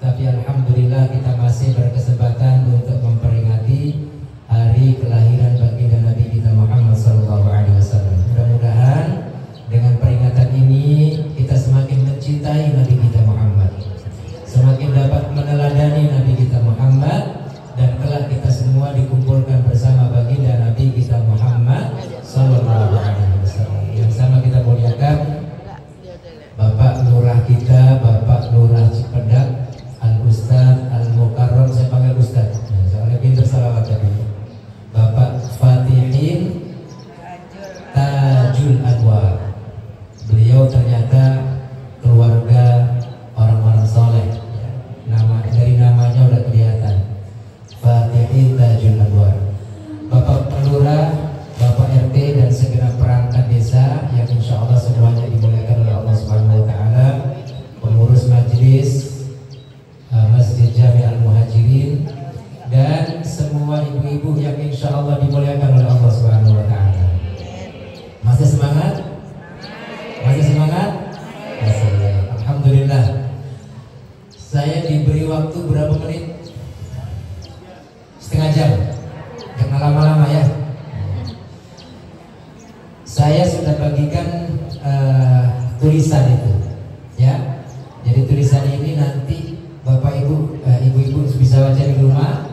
tapi alhamdulillah kita masih berkesempatan untuk memperingati hari kelahiran baginda Nabi kita Muhammad SAW. Mudah-mudahan dengan peringatan ini kita semakin mencintai Nabi kita Muhammad, semakin dapat meneladani Nabi kita Muhammad, dan kelak kita semua dikumpulkan bersama baginda Nabi kita Muhammad SAW. Yang sama kita muliakan Bapak Lurah kita, Bapak Lurah Cipedak, Al-Ustaz Al-Mukarram, saya panggil Ustaz soalnya pintar salawat tadi, Bapak Fatihin Tajul Anwar. Beliau ternyata keluarga orang-orang soleh ya. Dari namanya udah kelihatan, Fatihin Tajul Anwar. Bapak Lurah, Bapak RT dan segenap perangkat desa yang insya Allah semuanya dimuliakan oleh Allah Subhanahu Wa Taala, pengurus majelis Masjid Jami Al-Muhajirin, dan semua ibu-ibu yang insya Allah dimuliakan oleh Allah Subhanahu Wa Taala. Masih semangat? Masih semangat? Masih. Alhamdulillah. Saya diberi waktu berapa menit? Setengah jam. Jangan lama-lama ya. Saya sudah bagikan tulisan itu, ya. Jadi tulisan ini nanti Bapak Ibu, ibu-ibu bisa baca di rumah.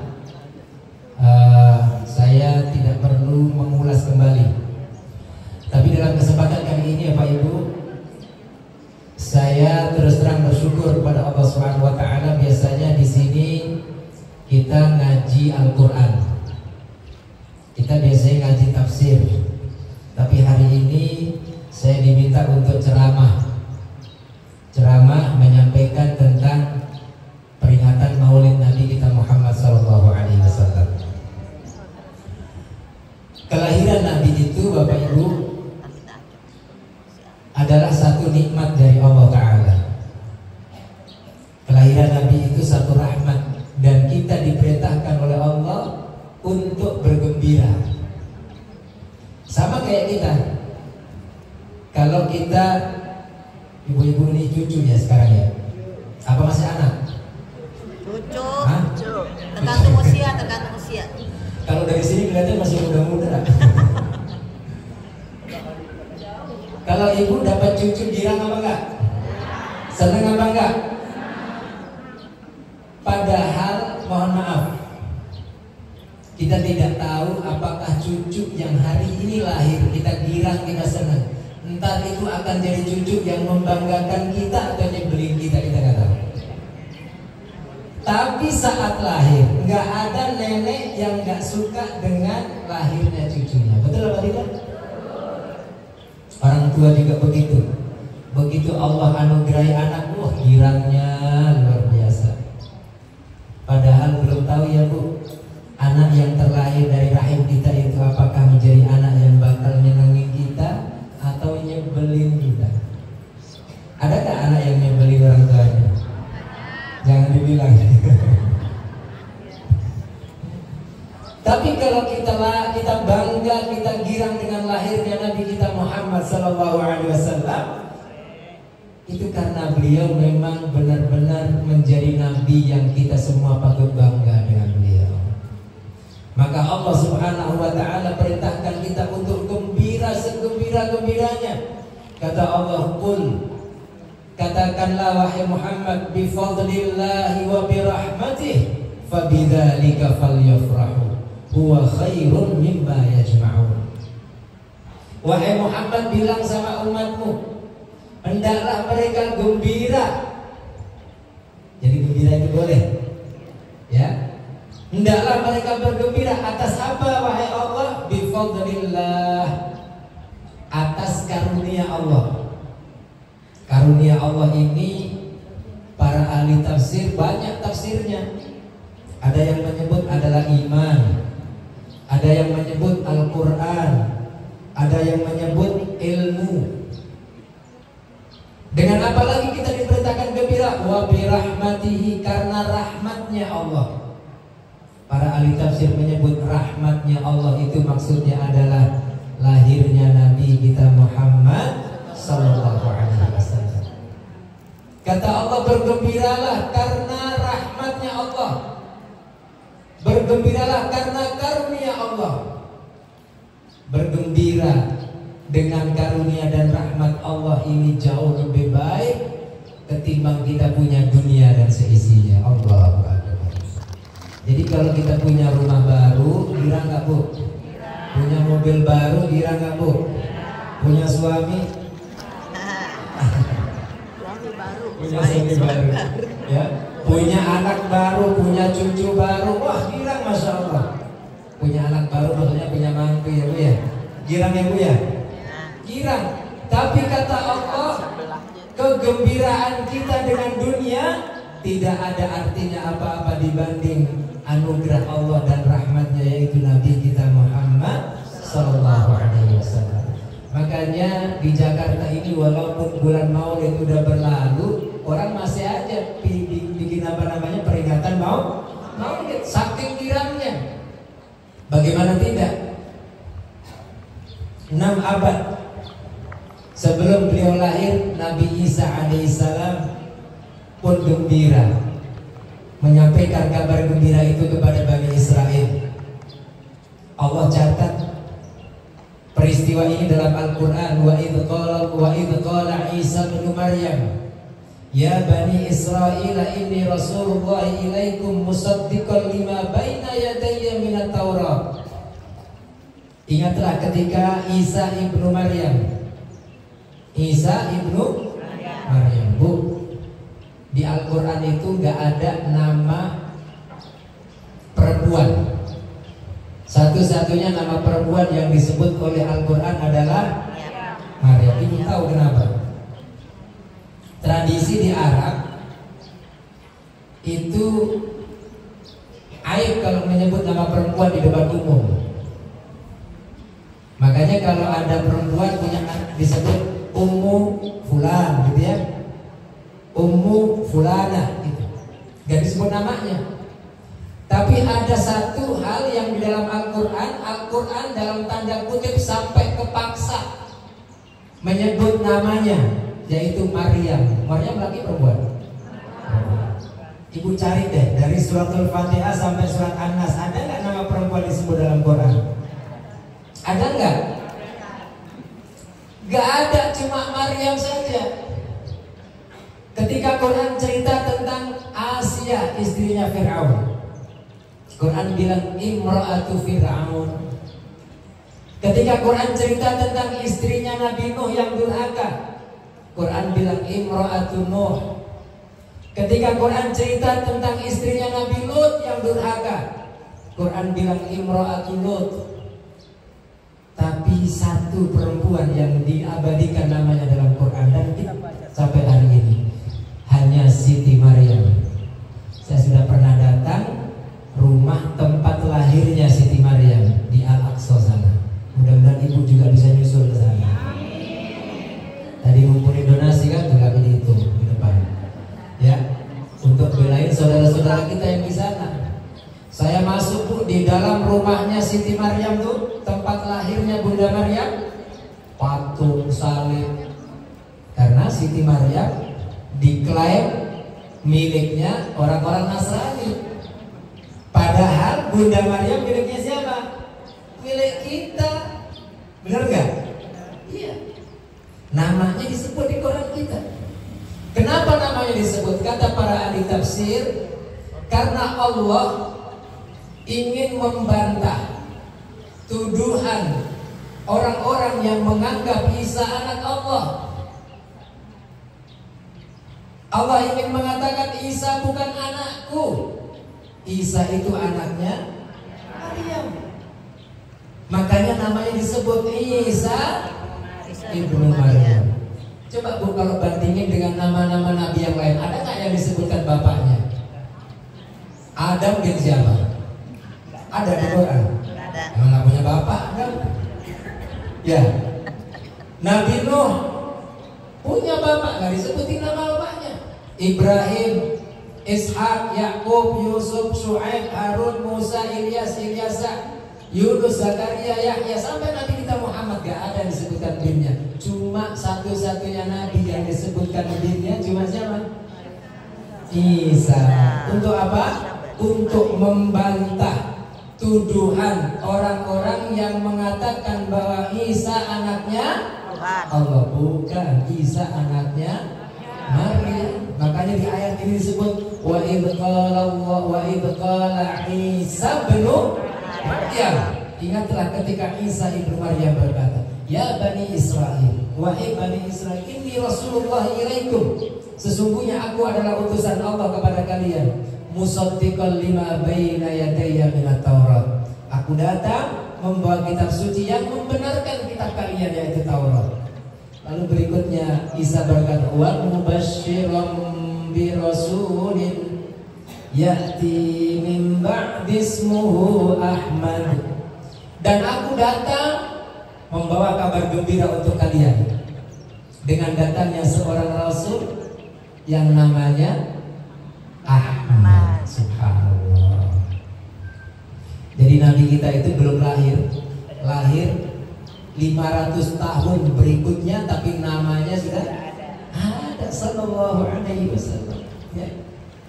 Saya tidak perlu mengulas kembali. Tapi dalam kesempatan kali ini, Bapak Ibu, saya terus terang bersyukur kepada Allah Subhanahu Wa Taala. Biasanya di sini kita ngaji Al-Quran, kita biasanya ngaji tafsir. Tapi hari ini saya diminta untuk ceramah menyampaikan tentang peringatan Maulid Nabi kita Muhammad SAW. Kelahiran Nabi itu, Bapak Ibu, adalah satu nikmat dari Allah Ta'ala. Kelahiran Nabi itu satu rahmat, dan kita diperintahkan oleh Allah untuk bergembira. Sama kayak kita. Kalau kita, ibu-ibu ini cucu ya sekarang ya? Apa masih anak? Cucu. Tergantung usia. Kalau dari sini kelihatan masih muda-muda. Kalau ibu dapat cucu girang apa enggak? Senang apa enggak? Padahal mohon maaf, kita tidak tahu apakah cucu yang hari ini lahir kita girang, kita senang. Entar itu akan jadi cucu yang membanggakan kita atau nyebelin kita nggak tahu. Tapi saat lahir, nggak ada nenek yang nggak suka dengan lahirnya cucunya. Betul apa tidak? Orang tua juga begitu. Begitu Allah anugerahi anak, wah girangnya luar biasa. Padahal belum tahu ya Bu, anak yang terlahir dari rahim kita itu apakah menjadi anak yang bakal nyenengin kita atau nyebelin kita? Adakah anak yang nyebelin orang tuanya? Jangan dibilang. Tapi kalau kita bangga, kita girang dengan lahirnya Nabi kita Muhammad SAW, itu karena beliau memang benar-benar menjadi Nabi yang kita semua patut bangga dengan beliau. Maka Allah Subhanahu Wa Taala perintahkan kita untuk gembira segembira-gembiranya. Kata Allah, qul, katakanlah wahai Muhammad, bi fadlillahi wa bi rahmatihi fabidzalika falyafrahu huwa khairun mimma yajma'un. Wahai Muhammad, bilang sama umatmu, hendaklah mereka gembira. Jadi gembira itu boleh, ya. Hendaklah mereka bergembira atas apa wahai Allah? Bi fadlillah, atas karunia Allah. Karunia Allah ini para ahli tafsir banyak tafsirnya. Ada yang menyebut adalah iman, ada yang menyebut Al-Quran, ada yang menyebut ilmu. Dengan apa lagi kita diperintahkan gembira? Wa bi rahmatihi, karena rahmatnya Allah. Para ahli tafsir menyebut rahmatnya Allah itu maksudnya adalah lahirnya Nabi kita Muhammad sallallahu alaihi wasallam. Kata Allah, bergembiralah karena bergembiralah karena karunia Allah. Bergembira dengan karunia dan rahmat Allah ini jauh lebih baik ketimbang kita punya dunia dan seisinya. Allahu Akbar. Jadi kalau kita punya rumah baru, gira nggak Bu? Punya mobil baru, gira nggak Bu? Punya suami? Punya suami baru, ya. Punya anak baru, punya cucu baru, wah girang masya Allah. Punya anak baru maksudnya punya mantu ya Bu ya. Girang ya Bu ya? Girang. Tapi kata Allah, kegembiraan kita dengan dunia tidak ada artinya apa-apa dibanding anugerah Allah dan rahmatnya, yaitu Nabi kita Muhammad Sallallahu Alaihi Wasallam. Makanya di Jakarta ini walaupun bulan Maulid udah berlalu, orang masih aja bikin apa namanya peringatan Maulid, saking girangnya. Bagaimana tidak? 6 abad sebelum beliau lahir, Nabi Isa alaihissalam pun gembira menyampaikan kabar gembira itu kepada Bani Israel. Allah catat peristiwa ini dalam Al-Quran. Wa idh qala Isa bin Maryam ya Bani Israel inni Rasulullah ilaikum musaddiqan lima baina yadayya minat Taurat. Ingatlah ketika Isa ibnu Maryam, Bu, di Al-Quran itu gak ada nama perempuan. Satu-satunya nama perempuan yang disebut oleh Al-Quran adalah Maryam. Ibu tahu kenapa? Tradisi di Arab itu aib kalau menyebut nama perempuan di depan umum. Makanya kalau ada perempuan punya anak disebut Ummu Fulan gitu ya, Ummu Fulana gitu. Gak disebut namanya. Tapi ada satu hal yang di dalam Al-Quran dalam tanda kutip sampai kepaksa menyebut namanya, yaitu Maryam. Maryam laki perempuan? Ibu cari deh dari suratul Fatihah sampai surat An-Nas, ada nggak nama perempuan disebut dalam Quran? Ada nggak? Gak ada, cuma Maryam saja. Ketika Quran cerita tentang Asia, istrinya Fir'aun, Quran bilang imra'atu Fir'aun. Ketika Quran cerita tentang istrinya Nabi Nuh yang durhaka, Quran bilang imra'atu Nuh. Ketika Quran cerita tentang istrinya Nabi Lut yang durhaka, Quran bilang imra'atu Lut. Tapi satu perempuan yang diabadikan namanya dalam Quran dan sampai hari ini hanya Siti Maryam. Saya sudah pernah datang rumah tempat lahirnya Siti Maryam di Al-Aqsa sana. Mudah-mudahan ibu juga bisa nyusul ke sana. Tadi ngumpulin donasi kan juga di itu di depan, ya, untuk belain saudara-saudara kita yang di sana. Saya masuk Bu di dalam rumahnya Siti Maryam tuh, tempat lahirnya Bunda Maryam, patung salib. Karena Siti Maryam diklaim miliknya orang-orang Nasrani. Padahal Bunda Maryam miliknya siapa? Milik kita. Benar nggak? Iya. Namanya disebut di Quran kita. Kenapa namanya disebut? Kata para ahli tafsir, karena Allah ingin membantah tuduhan orang-orang yang menganggap Isa anak Allah. Allah ingin mengatakan Isa bukan anakku, Isa itu anaknya Maryam. Makanya namanya disebut Isa ibnu Maryam. Coba Bu kalau bandingin dengan nama-nama nabi yang lain, ada nggak yang disebutkan bapaknya? Adam bin siapa? Ada di Quran. Emang nggak punya bapak kan? Ya. Nabi Nuh punya bapak, nggak disebutin nama bapaknya. Ibrahim, Ishak, Yakub, Yusuf, Shu'aib, Harun, Musa, Ilyas, Ilyasa, Yunus, Zakaria, Yahya, sampai Nabi kita Muhammad gak ada yang disebutkan binnya. Cuma satu-satunya Nabi yang disebutkan binnya cuma siapa? Isa. Untuk apa? Untuk membantah tuduhan orang-orang yang mengatakan bahwa Isa anaknya Tuhan. Allah. Bukan, Isa anaknya Maryam. Makanya di ayat ini disebut wa idh qala Isa bin Maryam. Ingatlah ketika Isa ibnu Maryam berkata, ya Bani Israel, wahai Bani Israel, inni Rasulullah ilaikum, sesungguhnya aku adalah utusan Allah kepada kalian, musaddiqan lima baina yadayya minat Taurat. Aku datang membawa kitab suci yang membenarkan kitab kalian, yaitu Taurat. Lalu berikutnya Isa berkata, wa mubasysyiran bi rasulin ya'ti min ba'di ismuhu Ahmad. Dan aku datang membawa kabar gembira untuk kalian dengan datangnya seorang rasul yang namanya Ahmad. Subhanallah. Jadi Nabi kita itu belum lahir 500 tahun berikutnya, tapi namanya sudah ada, sallallahu alaihi wasallam. Ya.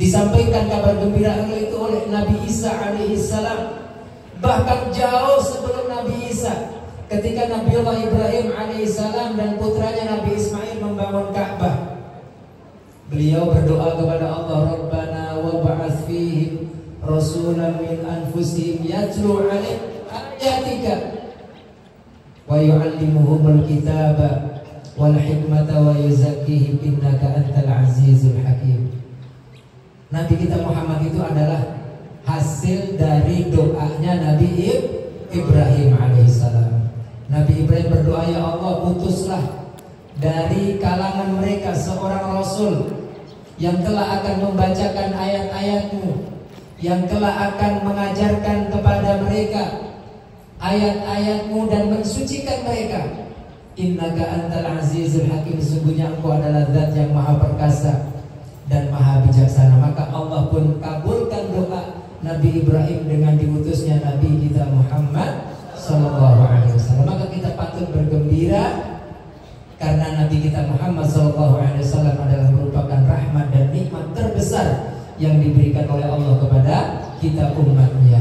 Disampaikan kabar gembira itu oleh Nabi Isa alaihissalam. Bahkan jauh sebelum Nabi Isa, ketika Nabiullah Ibrahim alaihissalam dan putranya Nabi Ismail membangun Ka'bah, beliau berdoa kepada Allah, Rabbana wa ba'ats fihim rasulan min anfusihim yatlu 'alaihim ayatika wa yu'allimuhumul kitaba wal hikmata wa yuzakkihim innaka antal azizul hakim. Nabi kita Muhammad itu adalah hasil dari doanya Nabi Ibrahim alaihissalam. Nabi Ibrahim berdoa, ya Allah, putuslah dari kalangan mereka seorang rasul yang telah akan membacakan ayat-ayat-Mu, yang telah akan mengajarkan kepada mereka ayat-ayat-Mu dan mensucikan mereka. Innaka antal azizul hakim, sesungguhnya Engkau adalah zat yang maha perkasa dan maha bijaksana. Maka Allah pun kabulkan doa Nabi Ibrahim dengan diutusnya Nabi kita Muhammad sallallahu alaihi wasallam. Maka kita patut bergembira karena Nabi kita Muhammad sallallahu alaihi wasallam adalah merupakan rahmat dan nikmat terbesar yang diberikan oleh Allah kepada kita umatnya.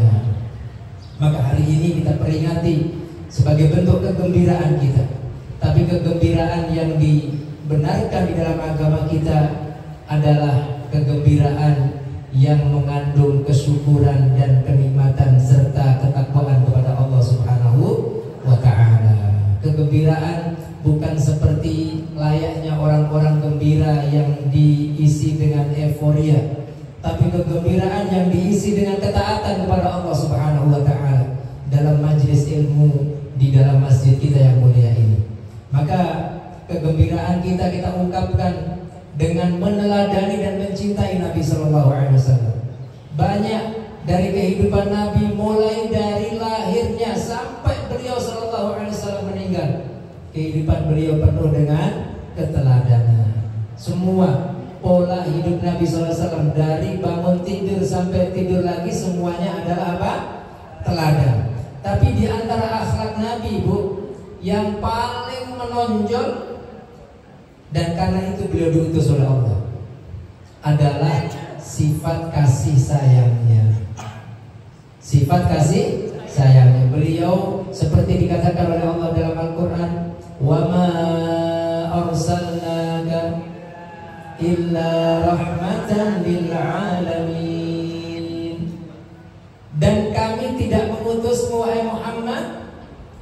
Maka hari ini kita peringati sebagai bentuk kegembiraan kita. Tapi kegembiraan yang dibenarkan di dalam agama kita adalah kegembiraan yang mengandung kesyukuran dan kenikmatan serta ketakwaan kepada Allah Subhanahu wa ta'ala. Kegembiraan bukan seperti layaknya orang-orang gembira yang diisi dengan euforia, tapi kegembiraan yang diisi dengan ketaatan kepada Allah Subhanahu wa ta'ala dalam majlis ilmu di dalam masjid kita yang mulia ini. Maka kegembiraan kita ungkapkan dengan meneladani dan mencintai Nabi Sallallahu Alaihi Wasallam. Banyak dari kehidupan Nabi, mulai dari lahirnya sampai beliau Sallallahu Alaihi Wasallam meninggal, kehidupan beliau penuh dengan keteladanan. Semua pola hidup Nabi Sallallahu Alaihi Wasallam, dari bangun tidur sampai tidur lagi, semuanya adalah apa? Teladan. Tapi di antara akhlak Nabi, Bu, yang paling menonjol, dan karena itu beliau diutus oleh Allah, adalah sifat kasih sayangnya. Sifat kasih sayangnya beliau seperti dikatakan oleh Allah dalam Al-Quran, wa ma arsalnaka illa rahmatan lil alamin. Dan kami tidak mengutusmu wahai Muhammad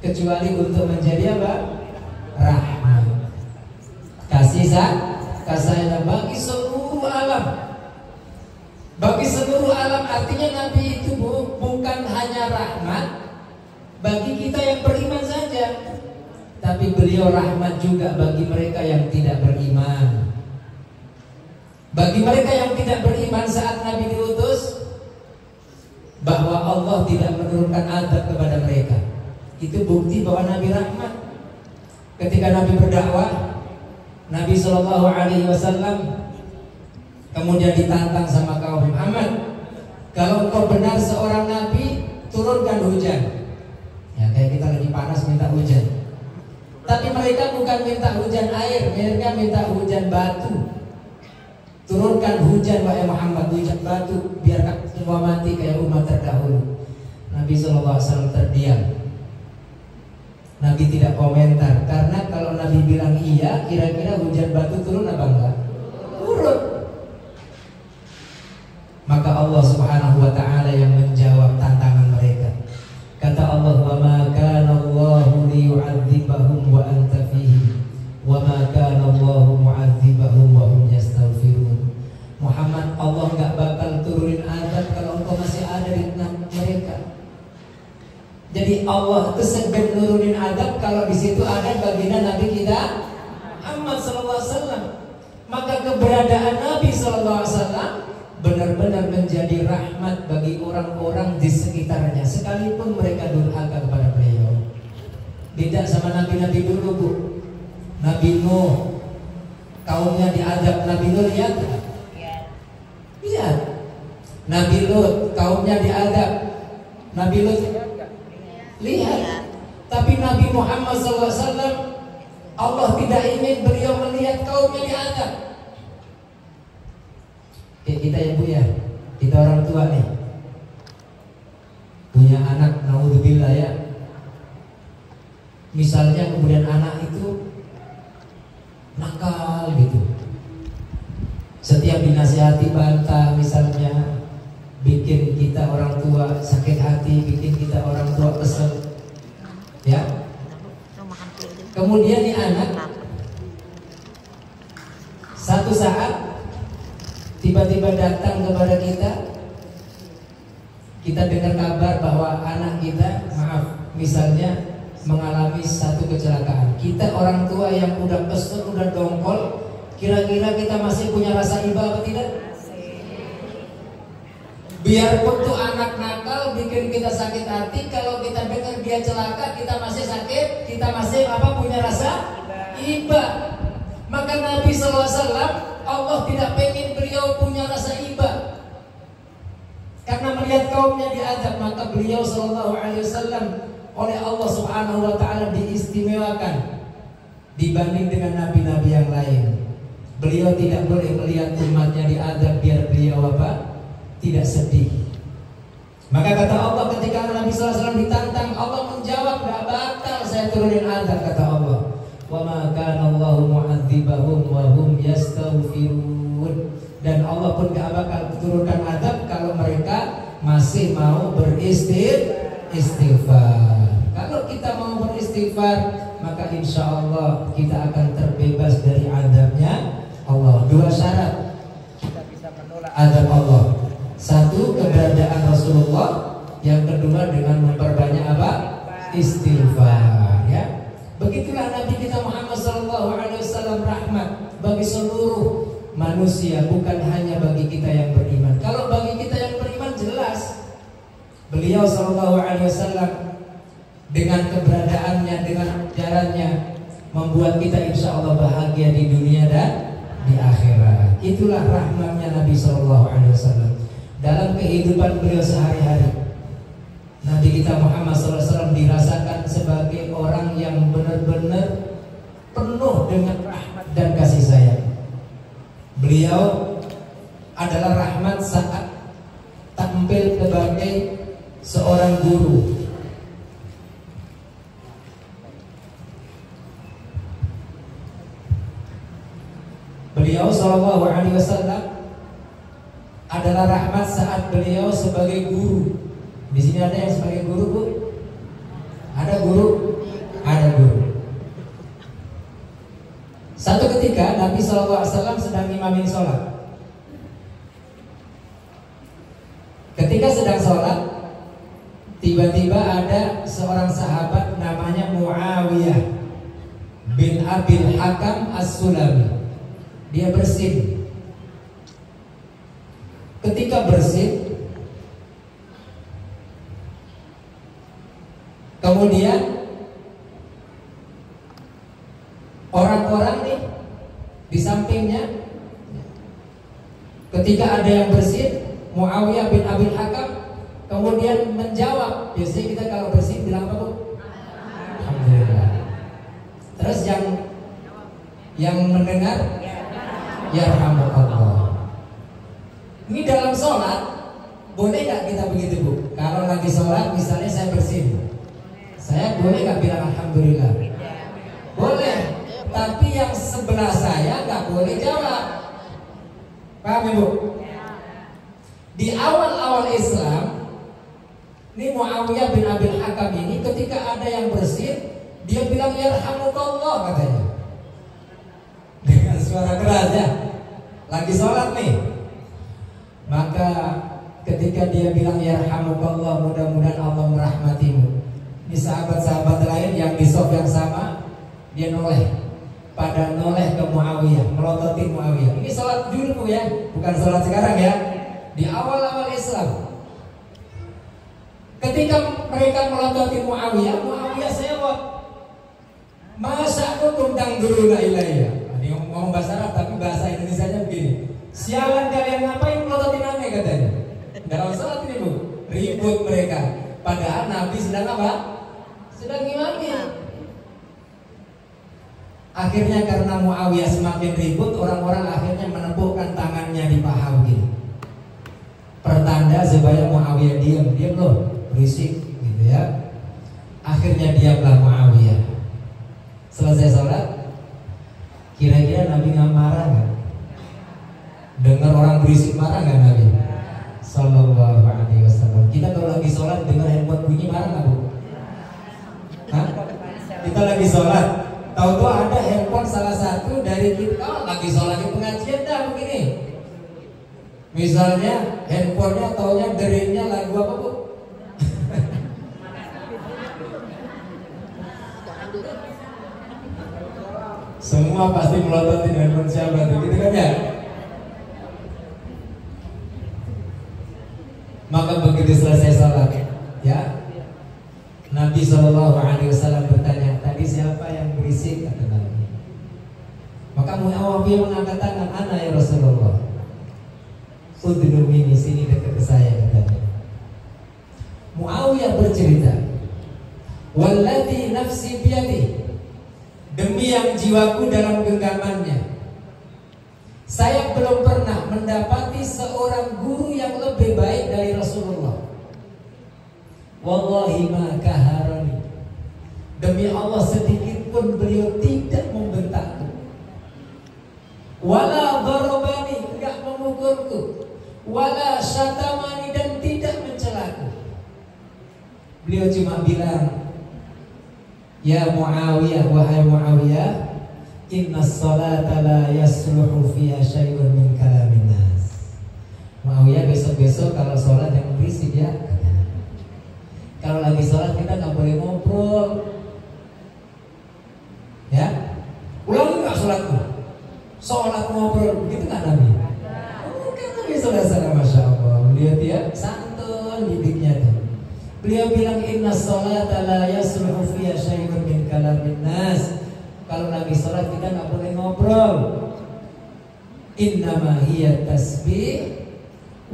kecuali untuk menjadi apa? Rahmat, kasih sayang bagi seluruh alam. Bagi seluruh alam artinya Nabi itu bukan hanya rahmat bagi kita yang beriman saja, tapi beliau rahmat juga bagi mereka yang tidak beriman. Bagi mereka yang tidak beriman saat Nabi diutus, bahwa Allah tidak menurunkan azab kepada mereka, itu bukti bahwa Nabi rahmat. Ketika Nabi berdakwah, Nabi Shallallahu Alaihi Wasallam kemudian ditantang sama kaum Muhammad, kalau engkau benar seorang nabi, turunkan hujan. Ya, kayak kita lagi panas minta hujan. Tapi mereka bukan minta hujan air, mereka minta hujan batu. Turunkan hujan wahai Muhammad, hujan batu, biar semua mati kayak umat terdahulu. Nabi SAW terdiam. Nabi tidak komentar, karena kalau Nabi bilang iya, kira-kira hujan batu turun apa enggak? Turun. Maka Allah Subhanahu wa taala yang menjawab tantangan mereka. Kata Allah, "Wa ma kana Allahu liyu'adzibahum wa anta fihim, wa ma kana Allahu mu'adzibahum wa hum yastaghfirun." Muhammad, Allah enggak bakal turunin azab kalau engkau masih ada di tengah mereka. Jadi Allah kesegan nurunin azab kalau di situ ada baginda Nabi kita Muhammad sallallahu alaihi wasallam. Maka keberadaan Nabi sallallahu alaihi wasallam benar-benar menjadi rahmat bagi orang-orang di sekitarnya, sekalipun mereka durhaka kepada beliau. Beda sama nabi-nabi dulu, Bu. Nabi Nuh, kaumnya diadab. Nabi Nuh lihat? Lihat. Nabi Lut, kaumnya diadab. Nabi Lut lihat. Tapi Nabi Muhammad SAW, Allah tidak ingin beliau melihat kaumnya diadab. Kita ya Bu ya, kita orang tua nih, punya anak, naudzubillah ya. Misalnya kemudian anak itu nakal gitu, setiap dinasihati bantah misalnya, bikin kita orang tua sakit hati, bikin kita orang tua kesel ya. Kemudian nih anak satu saat tiba-tiba datang kepada kita dengar kabar bahwa anak kita, maaf, misalnya mengalami satu kecelakaan. Kita orang tua yang udah kesel, udah dongkol, kira-kira kita masih punya rasa iba apa tidak? Biarpun tuh anak nakal bikin kita sakit hati, kalau kita dengar dia celaka, kita masih sakit, kita masih punya rasa iba. Maka Nabi SAW, Allah tidak pengen beliau punya rasa iba karena melihat kaumnya diadab. Maka beliau SAW oleh Allah Subhanahu wa taala diistimewakan dibanding dengan nabi-nabi yang lain. Beliau tidak boleh melihat umatnya diadab biar beliau tidak sedih. Maka kata Allah, ketika Nabi SAW ditantang, Allah menjawab, "Gak bakal saya turunin azab," kata Allah. "Wa ma kana Allahu mu'adzibahum wa hum yastaghfirun." Dan Allah pun gak bakal turunkan azab kalau mereka masih mau beristighfar. Kalau kita mau beristighfar, maka insya Allah kita akan terbebas dari azabnya Allah. Dua syarat kita bisa menolak azab Allah: satu, keberadaan Rasulullah; yang kedua, dengan memperbanyak istighfar ya. Begitulah Nabi kita Muhammad SAW, rahmat bagi seluruh manusia, bukan hanya bagi kita yang beriman. Kalau bagi kita yang beriman jelas, beliau SAW dengan keberadaannya, dengan ajarannya membuat kita insya Allah bahagia di dunia dan di akhirat. Itulah rahmatnya Nabi SAW dalam kehidupan beliau sehari-hari. Nabi kita Muhammad SAW dirasakan sebagai orang yang benar-benar penuh dengan rahmat dan kasih sayang. Beliau adalah rahmat saat tampil sebagai seorang guru. Beliau SAW adalah rahmat saat beliau sebagai guru. Di sini ada yang sebagai guru, Bu? Ada guru? Ada guru. Satu ketika Nabi SAW sedang imamin sholat. Ketika sedang sholat, tiba-tiba ada seorang sahabat namanya Muawiyah bin Abil Hakam As-Sulami. Dia bersin. Ketika bersin, kemudian orang-orang nih di sampingnya, ketika ada yang bersin, Muawiyah bin Abil Hakam kemudian menjawab. Biasanya kita kalau bersin bilang apa, Bu? Alhamdulillah. Terus yang mendengar, yarhamukallah. Ini dalam sholat Boleh nggak kita begitu Bu? Kalau lagi sholat misalnya saya bersin, saya boleh nggak bilang alhamdulillah? Boleh. Tapi yang sebelah saya nggak boleh jawab. Paham Ibu? Di awal-awal Islam, ini Muawiyah bin Abil Hakam ini ketika ada yang bersin, dia bilang yarhamukallah katanya. Dengan suara keras ya. Lagi sholat nih. Maka ketika dia bilang yarhamukallah, mudah-mudahan Allah merahmatimu. Ini sahabat-sahabat lain yang di shaf yang sama, dia noleh. Pada noleh ke Muawiyah, melototin Muawiyah. Ini sholat dulu ya, bukan sholat sekarang ya. Di awal-awal Islam, ketika mereka melototin Muawiyah, Muawiyah sewot. Masa aku tentang dulu la ilayya. Ini ngomong bahasa Arab tapi bahasa Indonesianya begini. Sialan kalian ngapain melototin aneh katanya. Dalam sholat ini Bu, ribut mereka. Padahal Nabi sedang apa? Sedang ngimami. Akhirnya karena Muawiyah semakin ribut, orang-orang akhirnya menepukkan tangannya di paha begini. Pertanda supaya Muawiyah diam loh, berisik gitu ya. Akhirnya diamlah Muawiyah. Selesai sholat, kira-kira Nabi nggak marah nggak? Dengar orang berisik marah nggak Nabi? Sallallahu alaihi wasallam. Kita kalau lagi sholat dengar handphone bunyi marah nggak Bu? Hah? Kita lagi sholat, tahu-tahu ada handphone salah satu dari kita lagi sholat di pengajian dah begini. Misalnya handphonenya taunya derinnya lagu apa Bu? Semua pasti melototin handphone siapa tuh, gitu kan ya? Maka begitu selesai salat, ya Nabi SAW bertanya, tadi siapa yang berisik? Kata Nabi. Maka Muawiyah mengangkat tangan, ana ya Rasulullah. Udnu mini, sini dekat ke saya katanya. Muawiyah bercerita, walladzi nafsi biyadihi, demi yang jiwaku dalam genggamannya, saya belum pernah mendapati seorang guru yang lebih baik dari Rasulullah. Wallahi ma kaharani, demi Allah sedikit pun beliau tidak membentakku. Wala darabani, tidak memukulku. Wala syatamani, dan tidak mencelaku. Beliau cuma bilang, ya Muawiyah, wahai Muawiyah, inna sholata la yasluhu fiha syai'un min kalamin nas. Muawiyah, besok-besok kalau sholat yang berisik ya. Kalau lagi sholat kita nggak boleh ngobrol. Ya, ulangi nggak sholatku? Sholat ngobrol, begitu nggak Nabi? Bukan Nabi saudara, masya Allah. Dia santun didiknya tuh. Beliau bilang inna sholata la yasluhu fiha syai'un min kalamin nas. Kalau lagi sholat kita nggak boleh ngobrol. Innama hiya tasbih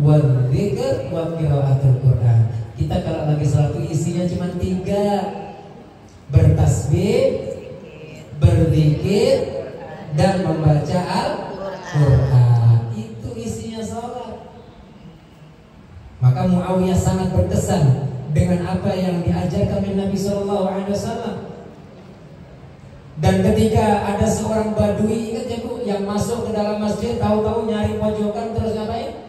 wa dzikr wa qiraatul Quran. Kita kalau lagi sholat itu isinya cuma 3: bertasbih, berzikir, dan membaca Al-Quran. Itu isinya sholat. Maka Muawiyah sangat berkesan dengan apa yang diajarkan oleh Nabi SAW. Dan ketika ada seorang badui, ingat ya Bu, yang masuk ke dalam masjid, tahu-tahu nyari pojokan terus ngapain?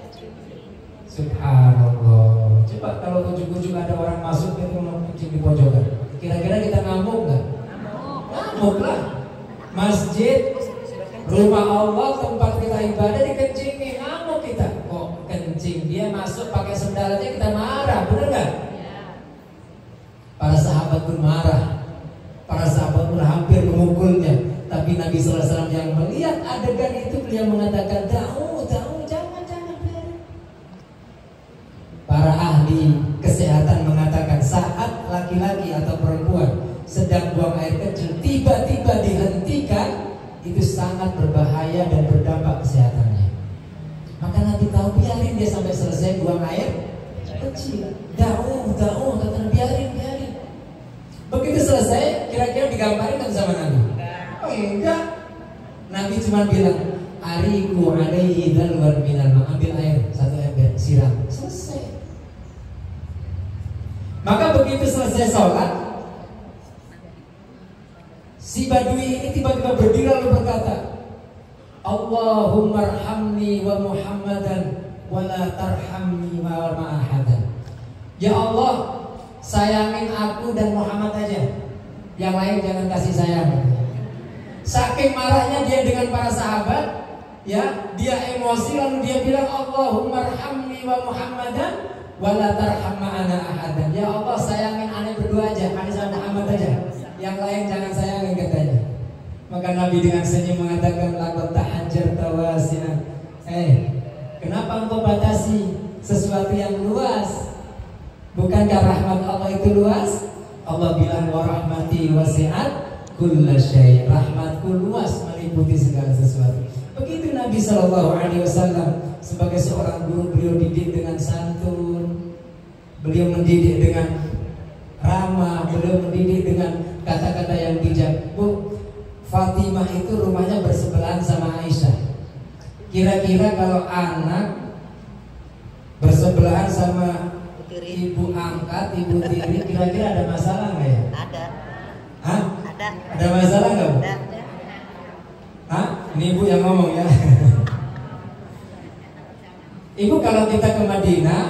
Subhanallah. Coba kalau ujuk-ujuk ada orang masuk itu mau kucing di pojokan, kira-kira kita ngamuk nggak? Ngamuk lah. Masjid, rumah Allah, tempat kita ibadah dikencingin, ngamuk kita. Kok kencing? Dia masuk pakai sendal aja kita marah, bener nggak? Para sahabat pun marah. Para sahabat pun hampir memukulnya. Tapi Nabi SAW yang melihat adegan itu, beliau mengatakan, jangan biarin. Para ahli kesehatan mengatakan saat laki-laki atau perempuan sedang buang air kecil tiba-tiba dihentikan, itu sangat berbahaya dan berdampak kesehatannya. Maka Nabi tahu, biarin dia sampai selesai buang air kecil. Da'u, kata biarin. Begitu selesai, kira-kira digambarin kan sama Nabi? Oh enggak. Nabi cuma bilang, ariku alaihi dalwan minal ma', ambil air, 1 ember, siram. Selesai. begitu selesai sholat, si Badui ini tiba-tiba berdiri lalu berkata, Allahumma arhamni wa Muhammadan wa la tarhamni wa ma'ahadan. Ya Allah, sayangin aku dan Muhammad aja, yang lain jangan kasih sayang. Saking marahnya dia dengan para sahabat, ya, dia emosi lalu dia bilang, Allahumma arhamni wa Muhammadan wa la tarham ma'ana ahadan. Ya Allah, sayangin aneh berdua aja, aneh sama Muhammad aja, yang lain jangan sayangin, katanya. Maka Nabi dengan senyum mengatakan, laqad tahajjarta wasi'an. Kenapa engkau batasi sesuatu yang luas? Bukankah rahmat Allah itu luas? Allah bilang, wa rahmati wasi'at kulla syai'. Rahmatku luas, meliputi segala sesuatu. Begitu Nabi SAW sebagai seorang guru, beliau didik dengan santun, beliau mendidik dengan ramah, beliau mendidik dengan kata-kata yang bijak. Bu, Fatimah itu rumahnya bersebelahan sama Aisyah. Kira-kira kalau anak bersebelahan sama ibu angkat, ibu tiri, kira-kira ada masalah nggak ya? Ada. Hah? Ada. Ada masalah nggak, Bu? Ada. Hah? Ini ibu yang ngomong ya. Ibu kalau kita ke Madinah,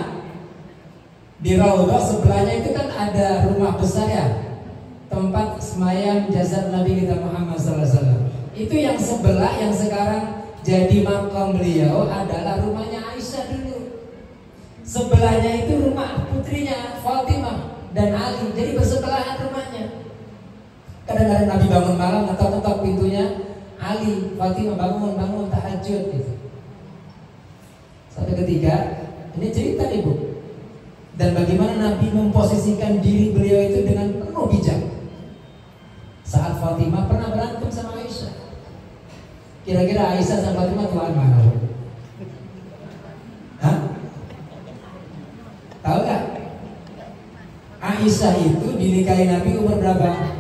di Raudhah sebelahnya itu kan ada rumah besar ya, tempat semayam jasad Nabi kita Muhammad SAW. Itu yang sebelah, yang sekarang jadi makam beliau adalah rumahnya Aisyah dulu. Sebelahnya itu rumah putrinya Fatimah dan Ali, jadi bersebelahan rumahnya. Kadang-kadang Nabi bangun malam, ngetok-ngetok pintunya, Ali, Fatimah bangun tahajud gitu. Satu ketika, ini cerita nih, Bu. Dan bagaimana Nabi memposisikan diri beliau itu dengan penuh bijak. Saat Fatimah pernah berantem sama Aisyah. Kira-kira Aisyah sama Fatimah tuan mana, Bu? Hah? Tahu gak? Aisyah itu dinikahi Nabi umur berapa?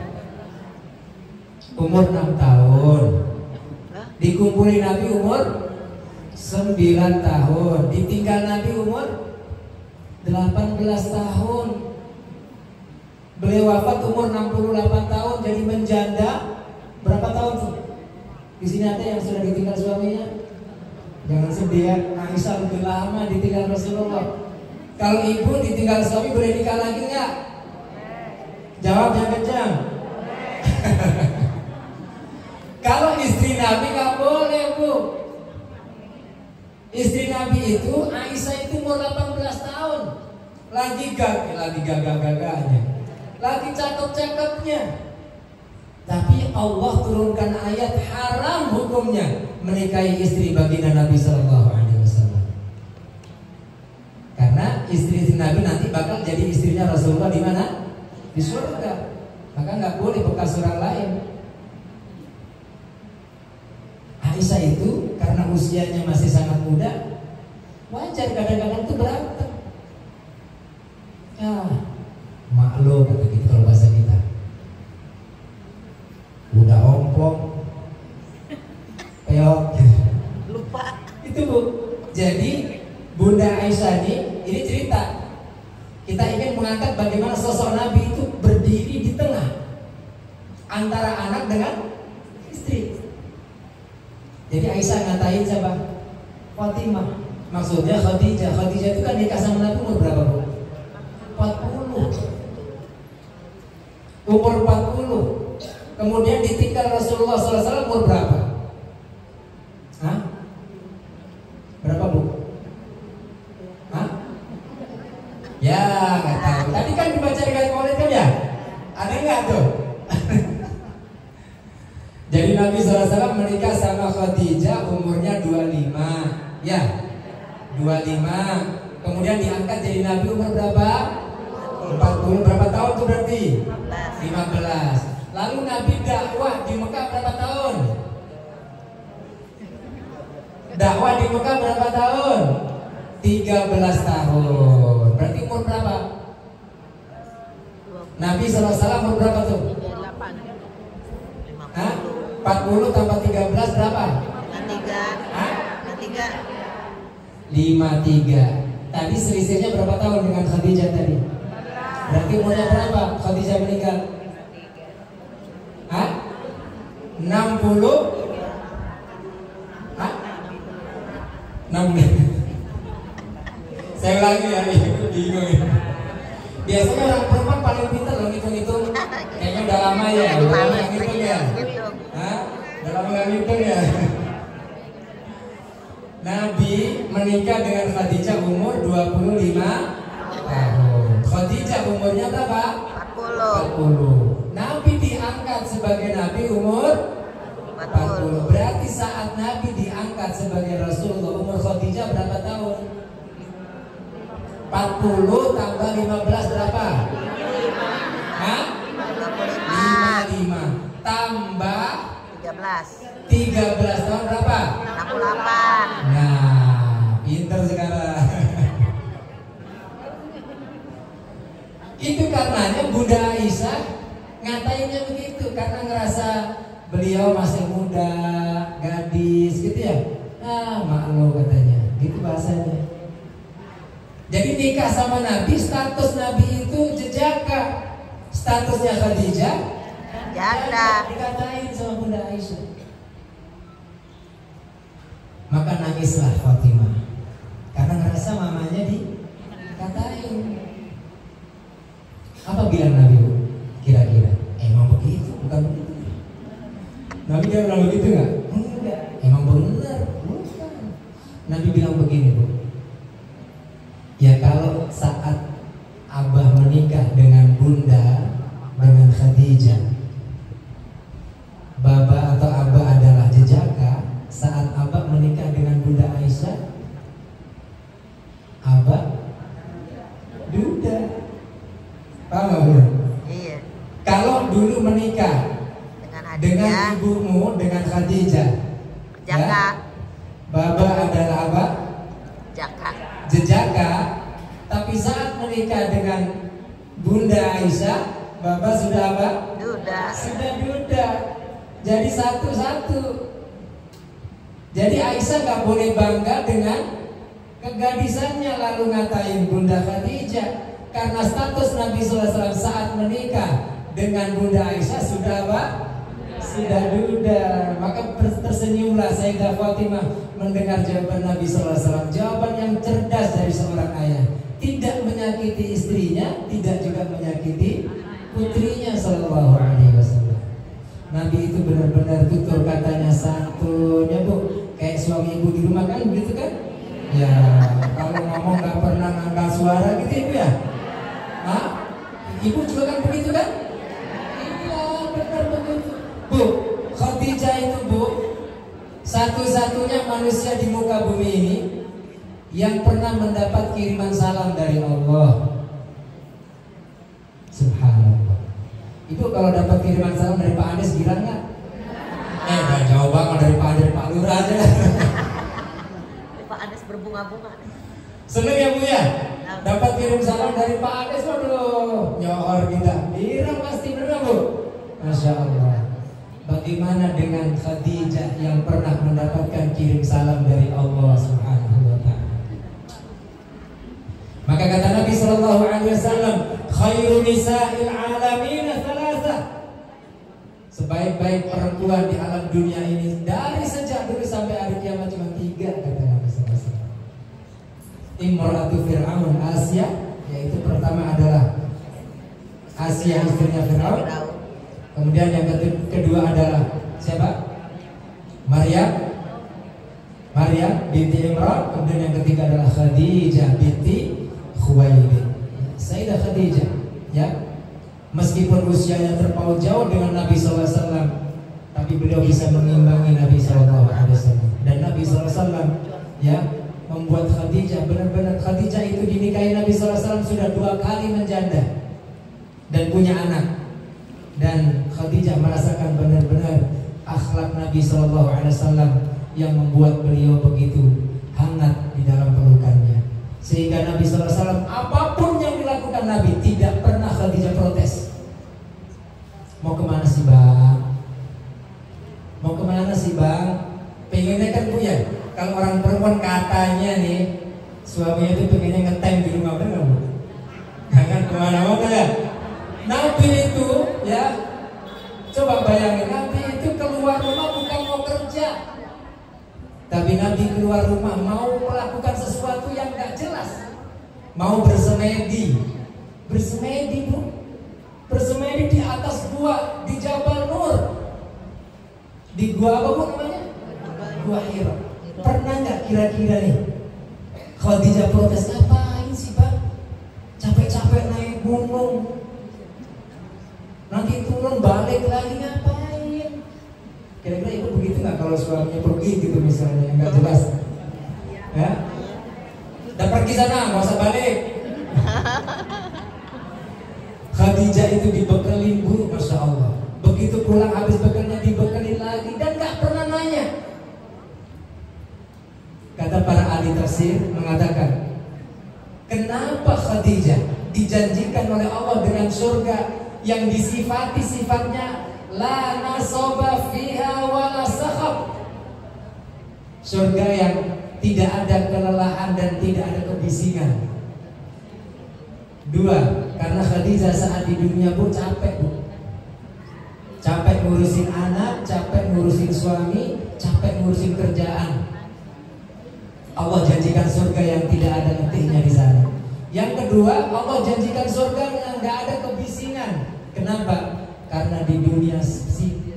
Umur 6 tahun. Dikumpulin Nabi umur 9 tahun. Ditinggal Nabi umur 18 tahun. Beliau wafat umur 68 tahun, jadi menjanda. Berapa tahun tuh? Di sini ada yang sudah ditinggal suaminya? Jangan sedih ya, Aisyah lebih lama ditinggal Rasulullah. Kalau ibu ditinggal suami boleh nikah lagi nggak? Jawab yang kencang. Kalau istri Nabi nggak boleh, Bu. Istri Nabi itu Aisyah itu umur 18 tahun, lagi gagah-gagahnya, lagi cakep-cakepnya. Tapi Allah turunkan ayat haram hukumnya menikahi istri baginda Nabi SAW. Karena istri Nabi nanti bakal jadi istrinya Rasulullah di mana? Di surga. Maka nggak boleh bekas orang lain. Aisyah itu karena usianya masih sangat muda, wajar kadang-kadang itu berantem. Ya, maklum kata gitu kalau bahasa kita. Udah ompong, peot, Lupa. itu, Bu. Jadi Bunda Aisyah ini cerita. Kita ingin mengangkat bagaimana sosok Nabi itu berdiri di tengah antara anak dengan istri. Jadi Aisyah ngatain siapa? Fatimah. Maksudnya Khadijah. Khadijah itu kan nikah sama Nabi umur berapa, Bu? 40. Umur 40. Kemudian ditinggal Rasulullah SAW umur berapa? Hah? Berapa, Bu? Hah? Ya, nggak tahu. Tadi kan dibaca riwayat Maulid kan ya? Ada nggak tuh? Jadi Nabi SAW menikah sama Khadijah umurnya 25. Ya, 25. Kemudian diangkat jadi Nabi umur berapa? 40. Berapa tahun tuh berarti? 15. Lalu Nabi dakwah di Mekah berapa tahun? Dakwah di Mekah berapa tahun? 13 tahun. Berarti umur berapa? Nabi SAW umur berapa tuh? 8. Hah? 40 tambah 13 berapa? 53. Hah? 53. 53. Tadi selisihnya berapa tahun dengan Khadijah tadi? Berarti umurnya berapa Khadijah meninggal? Hah? 60? Hah? 60. Saya ulangi ya, bingung. Biasanya orang perempuan paling pintar loh ngitung-ngitung. Kayaknya udah lama ya, udah lama nggak ngitung ya. Hah? Udah lama nggak ngitung ya. Nabi menikah dengan Khadijah umur 25 tahun. Khadijah umurnya berapa? 40. Nabi diangkat sebagai Nabi umur 40. Berarti saat Nabi diangkat sebagai Rasulullah, umur Khadijah berapa tahun? 40 tambah 15 berapa? 55. Hah? 55 tambah 13 tahun berapa? 68. Nah, pinter sekarang. Itu karenanya Bunda Aisyah ngatainnya begitu karena ngerasa beliau masih muda, gadis gitu ya. Ah, maklum katanya. Gitu bahasanya. Jadi nikah sama Nabi, status Nabi itu jejaka. Statusnya Khadijah janda. Dikatain sama Bunda Aisyah. Maka nangislah Fatimah karena ngerasa mamanya dikatain. Apa bilang Nabi kira-kira? Emang begitu? Bukan begitu. Nabi dia bilang begitu nggak? Enggak. Emang benar? Bukan. Nabi bilang begini, Bu. Ya kalau saat Abah menikah dengan Bunda, dengan Khadijah, Baba atau Abah adalah jejaka. Saat Abah menikah dengan Bunda Aisyah, Abah duda. Paham gak, Bu? Iya. Kalau dulu menikah dengan ibumu, dengan Khadijah, jaka. Ya, Baba adalah apa? Jejaka. Tapi saat menikah dengan Bunda Aisyah, Baba sudah apa? Duda. Sudah duda. Jadi satu-satu. Jadi Aisyah gak boleh bangga dengan kegadisannya lalu ngatain Bunda Khadijah. Karena status Nabi SAW saat menikah dengan Bunda Aisyah sudah apa? Sudah duda. Maka tersenyumlah Sayyidah Fatimah mendengar jawaban Nabi SAW. Jawaban yang cerdas dari seorang ayah. Tidak menyakiti istrinya, tidak juga menyakiti putrinya Sallallahu Alaihi Wasallam. Nabi itu benar-benar tutur katanya santun, ya Bu. Kayak suami ibu di rumah kan begitu kan? Ya, kalau ngomong gak pernah ngangkat suara gitu Ibu ya? Hah? Ibu juga kan begitu kan? Iya, benar begitu. Bu, Khadijah itu Bu, satu-satunya manusia di muka bumi ini yang pernah mendapat kiriman salam dari Allah. Subhanallah. Ibu kalau dapat kiriman salam dari Pak Anies gila nggak? Udah jauh banget dari Pak Lurah aja. Pak Anies berbunga-bunga. Seneng ya Bu ya? Dapat kirim salam dari Pak Anies, waduh, nyohor kita. Bilang pasti benar Bu. Masya Allah. Bagaimana dengan Khadijah yang pernah mendapatkan kirim salam dari Allah Subhanahu wa Ta'ala? Maka kata Nabi Sallallahu Alaihi Wasallam, khairu nisa'il alamin thalatha. Sebaik-baik perempuan di alam dunia ini dari sejak dulu sampai hari kiamat cuma 3, kata Nabi Sallallahu Alaihi Wasallam. Imra'atu Fir'aun, Asia, yaitu pertama adalah Asia istrinya Fir'aun. Kemudian yang kedua adalah siapa? Maryam binti Imran. Kemudian yang ketiga adalah Khadijah binti Khuwailid. Sayyidah Khadijah, ya, meskipun usianya terpaut jauh dengan Nabi SAW, tapi beliau bisa mengimbangi Nabi SAW. Dan Nabi SAW, ya, membuat Khadijah benar-benar. Khadijah itu dinikahi Nabi SAW sudah 2 kali menjanda dan punya anak. Dan Khadijah merasakan benar-benar akhlak Nabi SAW yang membuat beliau begitu hangat di dalam pelukannya. Sehingga Nabi SAW apapun yang dilakukan Nabi tidak pernah Khadijah protes. Mau kemana sih Bang? Mau kemana sih Bang? Pengennya kan Bu ya, kalau orang perempuan katanya nih suaminya itu pengennya ngetem di rumah, benar Bu? Jangan Kemana-mana ya. Nabi itu ya, coba bayangin, Nabi itu keluar rumah bukan mau kerja, tapi Nabi keluar rumah mau melakukan sesuatu yang gak jelas, mau bersemedi. Bersemedi bu, bersemedi di atas gua di Jabal Nur, di gua apa bu namanya? Gua Hira. Pernah nggak kira-kira nih Khadijah protes, ngapain sih bang? Capek-capek naik gunung, nanti turun balik lagi ngapain? Kira-kira ibu begitu nggak kalau suaminya pergi gitu misalnya nggak jelas? Ya, udah pergi sana, nggak usah balik. Khadijah itu dibekelin bu, masya Allah. Begitu pulang habis bekelnya dibekelin lagi dan nggak pernah nanya. Kata para ahli tafsir mengatakan, kenapa Khadijah dijanjikan oleh Allah dengan surga yang disifati sifatnya la nasaba fiha wala sakhab, surga yang tidak ada kelelahan dan tidak ada kebisingan. Dua, karena Khadijah saat di dunia pun capek bu, capek ngurusin anak, capek ngurusin suami, capek ngurusin kerjaan. Allah janjikan surga yang tidak ada letihnya di sana. Yang kedua, Allah janjikan surga yang nggak ada kebisingan. Kenapa? Karena di dunia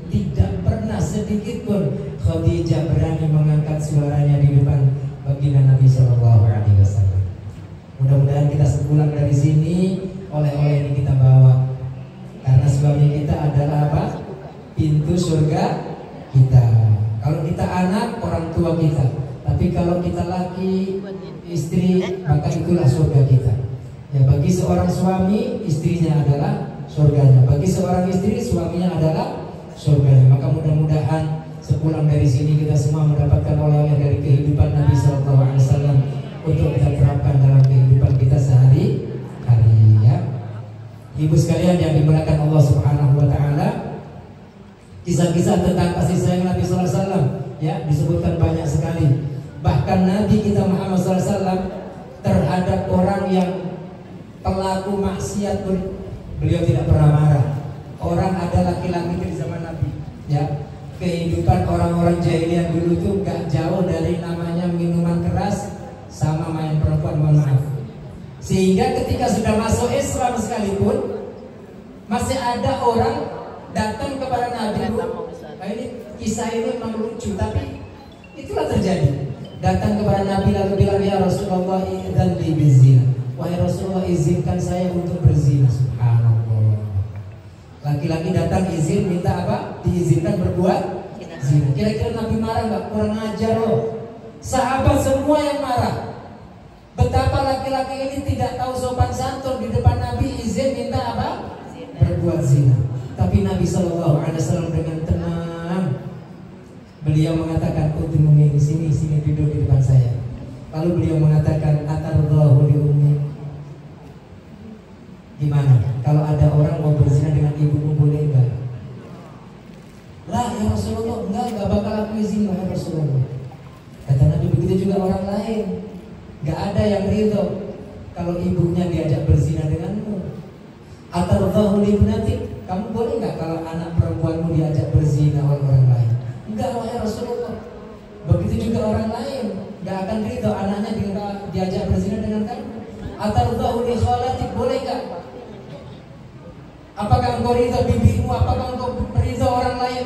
tidak pernah sedikit pun Khadijah berani mengangkat suaranya di depan baginda Nabi Shallallahu Alaihi Wasallam. Mudah-mudahan kita sepulang dari sini oleh-oleh ini kita bawa, karena suami kita adalah apa? Pintu surga kita. Kalau kita anak, orang tua kita. Tapi kalau kita laki, istri, maka itulah surga kita. Ya, bagi seorang suami, istrinya adalah surganya. Bagi seorang istri, suaminya adalah surganya. Maka mudah-mudahan sepulang dari sini kita semua mendapatkan oleh-oleh dari kehidupan Nabi SAW untuk kita terapkan dalam kehidupan kita sehari-hari. Ya, ibu sekalian yang dimuliakan Allah Subhanahu Wa Taala, kisah-kisah tentang kasih sayang Nabi SAW ya disebutkan banyak sekali. Bahkan Nabi kita Muhammad SAW terhadap orang yang pelaku maksiat pun beliau tidak pernah marah. Orang ada laki-laki di zaman Nabi ya, kehidupan orang-orang jahiliyah dulu itu gak jauh dari namanya minuman keras sama main perempuan, mohon maaf. Sehingga ketika sudah masuk Islam sekalipun masih ada orang datang kepada Nabi. Nah, ini kisah ini memang lucu, tapi itulah terjadi. Datang kepada Nabi lalu bilang, ya Rasulullah idzan li bizina. Wahai Rasulullah, izinkan saya untuk berzina. Subhanallah. Laki-laki datang izin, minta apa? Diizinkan berbuat zina. Kira-kira Nabi marah nggak? Kurang ajar loh. Sahabat semua yang marah. Betapa laki-laki ini tidak tahu sopan santun, di depan Nabi izin minta apa? Berbuat zina. Tapi Nabi SAW dengan tenang beliau mengatakan, udhuni di sini duduk di depan saya. Lalu beliau mengatakan, atardahu li ummi. Gimana? Kalau ada orang mau berzina dengan ibumu boleh enggak? Lah ya Rasulullah, enggak bakal aku izin ya Rasulullah. Kata Nabi, begitu juga orang lain. Enggak ada yang ridho kalau ibunya diajak berzina denganmu. Atardahu li ibnatik. Kamu boleh enggak kalau anak perempuanmu diajak berzina oleh orang lain? Enggak wahai Rasulullah. Begitu juga orang lain gak akan ridho anaknya diajak berzina dengan kamu. Atardahu li khalatik, boleh gak? Apakah engkau ridho bibimu? Apakah engkau ridho orang lain?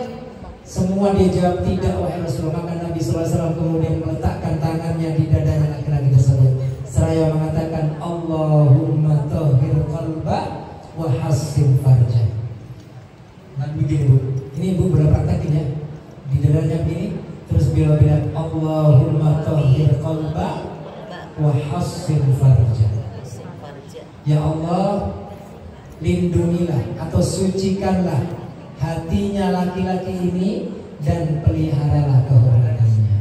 Semua dia jawab tidak wahai Rasulullah. Maka Nabi SAW kemudian meletakkan tangannya di dadanya laki-laki tersebut seraya mengatakan, Allahumma tahhir qalba wa hassin farja. Nabi begini bu, ini ibu boleh praktekin ya, di dadanya begini. Terus beliau bilang, Allahumma tahhir qalba wa hassin farja. Ya Allah, lindungilah atau sucikanlah hatinya laki-laki ini dan peliharalah kehormatannya.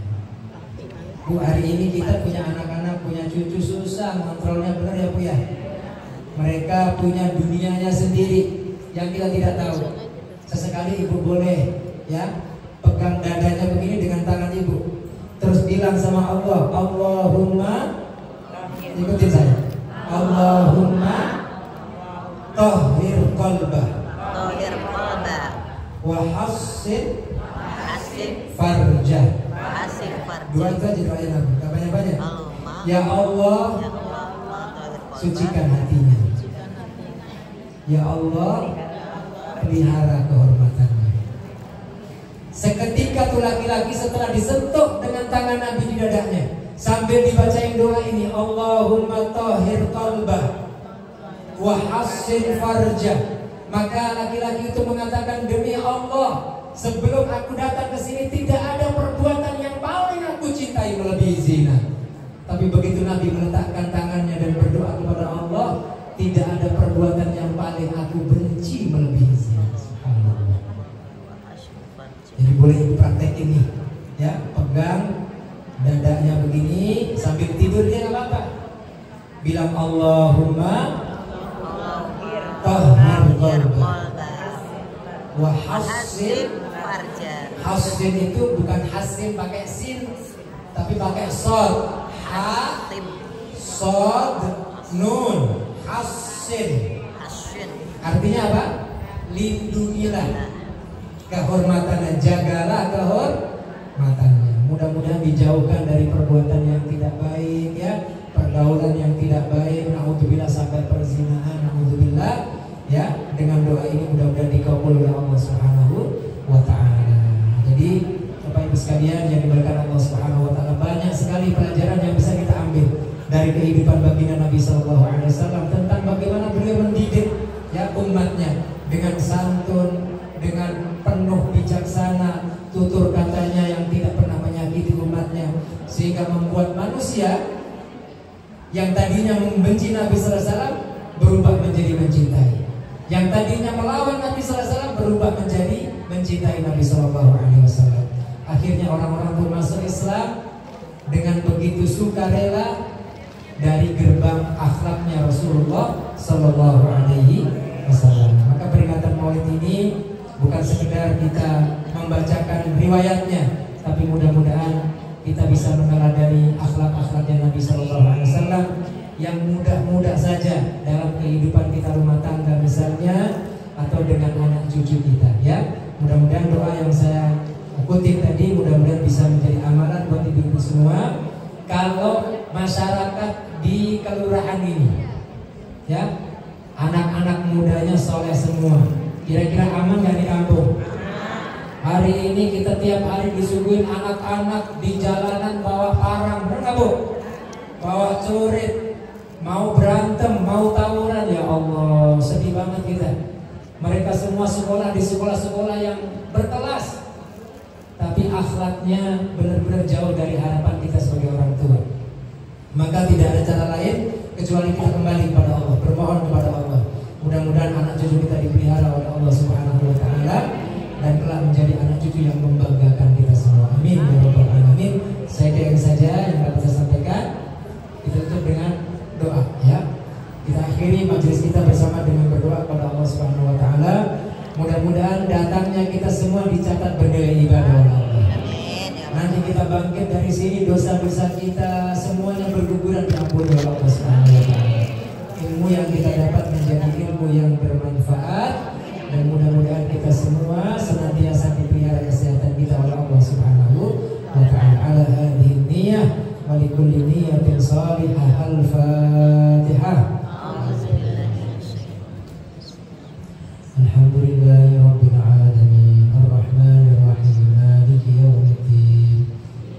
Bu, hari ini kita punya anak-anak, punya cucu, susah kontrolnya, benar ya Bu ya. Mereka punya dunianya sendiri yang kita tidak tahu. Sesekali ibu boleh ya pegang dadanya begini dengan tangan ibu, terus bilang sama Allah, Allahumma, ikutin saya, Allahumma Ya Allah, sucikan hatinya. Ya Allah, pelihara kehormatannya. Seketika tuh laki-laki setelah disentuh dengan tangan Nabi di dadanya, sambil dibacain doa ini, Allahumma tahhir qalbah wa hassin farjah. Maka laki-laki itu mengatakan, demi Allah, sebelum aku datang ke sini tidak ada perbuatan yang paling aku cintai melebihi zina. Tapi begitu Nabi meletakkan tangannya dan berdoa kepada Allah, tidak ada perbuatan yang paling aku benci melebihi zina. Subhanallah. Jadi boleh praktek ini, ya, pegang dadanya begini sambil tidur dia nggak apa-apa. Bilang Allahumma tahhir qalbah wa hassin farjah. Hassin itu bukan hassin pakai sin, tapi pakai sod. Ha, sod, nun, hassin. Artinya apa? Lindungilah kehormatannya, jagalah kehormatannya. Mudah-mudahan dijauhkan dari perbuatan yang tidak baik, ya, pergaulan yang tidak baik. Naudzubillah sampai perzinahan, naudzubillah, ya. Dengan doa ini mudah-mudahan dikabul oleh Allah Subhanahu wa taala. Jadi Bapak Ibu sekalian yang diberkahi Allah Subhanahu wa taala, banyak sekali pelajaran yang bisa kita ambil dari kehidupan baginda Nabi sallallahu alaihi wasallam tentang bagaimana beliau mendidik, ya, umatnya dengan santun, dengan penuh bijaksana, tutur katanya yang tidak pernah menyakiti umatnya, sehingga membuat manusia yang tadinya membenci Nabi sallallahu alaihi wasallam berubah menjadi mencintai. Yang tadinya melawan Nabi sallallahu alaihi wasallam berubah menjadi mencintai Nabi sallallahu alaihi wasallam. Akhirnya orang-orang pun masuk Islam dengan begitu sukarela dari gerbang akhlaknya Rasulullah sallallahu alaihi wasallam. Maka peringatan Maulid ini bukan sekedar kita membacakan riwayatnya, tapi mudah-mudahan kita bisa meneladani akhlak-akhlaknya Nabi sallallahu alaihi wasallam yang mudah-mudah saja dalam kehidupan kita rumah tangga misalnya, atau dengan anak cucu kita, ya. Mudah-mudahan doa yang saya kutip tadi mudah-mudahan bisa menjadi amalan buat ibu-ibu semua. Kalau masyarakat di kelurahan ini, ya, anak-anak mudanya soleh semua, kira-kira aman gak di kampung? Hari ini kita tiap hari disuguhin anak-anak di jalanan bawa parang, benar gak Bu? Bawa celurit, mau berantem, mau tawuran. Ya Allah, sedih banget kita. Mereka semua sekolah di sekolah-sekolah yang berkelas, tapi akhlaknya benar-benar jauh dari harapan kita sebagai orang tua. Maka tidak ada cara lain kecuali kita kembali kepada Allah, bermohon kepada Allah. Mudah-mudahan anak cucu kita dipelihara oleh Allah Subhanahu wa taala dan kelak menjadi anak cucu yang membanggakan kita semua. Amin ya rabbal alamin. Saya kira saja yang dapat saya sampaikan. Kita tutup dengan doa, ya. Kita akhiri majelis kita bersama dengan berdoa kepada Allah Subhanahu wa taala. Mudah-mudahan datangnya kita semua dicatat bernilai ibadah oleh Allah. Nanti kita bangkit dari sini, dosa-dosa kita semuanya berguguran diampuni oleh Allah Subhanahu wa taala. Ilmu yang kita dapat menjadi ilmu yang bermanfaat, dan mudah-mudahan kita semua senantiasa dipelihara kesehatan kita oleh Allah Subhanahu wa taala. Ala hadhihi niyyah wa likulli niyyatin shalihah. Al-Fatihah. Alhamdulillahi rabbil alamin, arrahmanir rahim, maliki yaumiddin.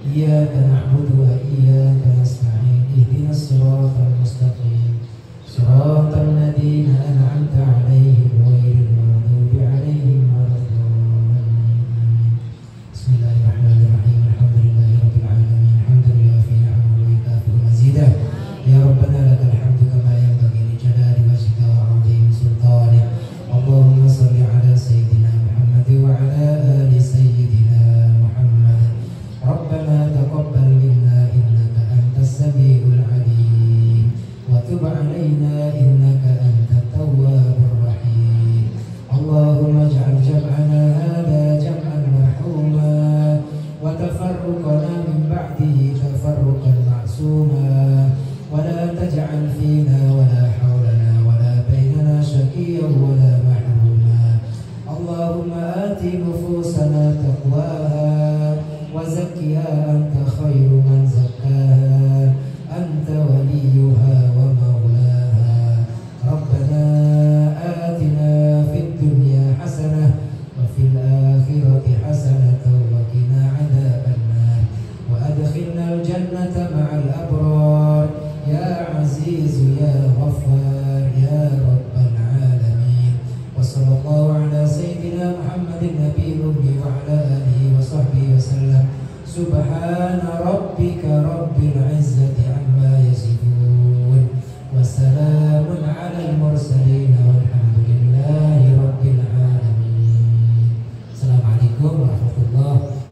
Iyyaka na'budu wa iyyaka nasta'in. Ihdinas siratal mustaqim. Siratal ladzina an'amta 'alaihim ghairil maghdubi 'alaihim waladdallin. Bismillahirrahmanirrahim. Alhamdulillahi rabbil alamin. Hamdulillah fi ni'amihi wa yukafi'u mazidah. Ya Rabbana lakal hamdu kama yanbaghi li jalali wajhika wa 'azimi sultanik. Allahumma salli ala sayyidina Muhammad wa ala ali sayyidina Muhammad. Rabbana taqabbal minna innaka antas samiul alim wa tub alaina innaka antat tawwabur rahim. Allahumma ij'al jam'ana hadha jam'an marhuma wa tafarruqana min ba'dihi tafarruqan ma'suma wa la taj'al fina wa la hawlana wa la bainana shaqiyyan wa la Allahumma ati nufusana taqwaha wa zakkiha anta khairu man zakkaha anta عزيز يا غفار يا رب العالمين. وصلى الله على سيدنا محمد النبي الأمي وعلى آله وصحبه وسلم. سبحان رب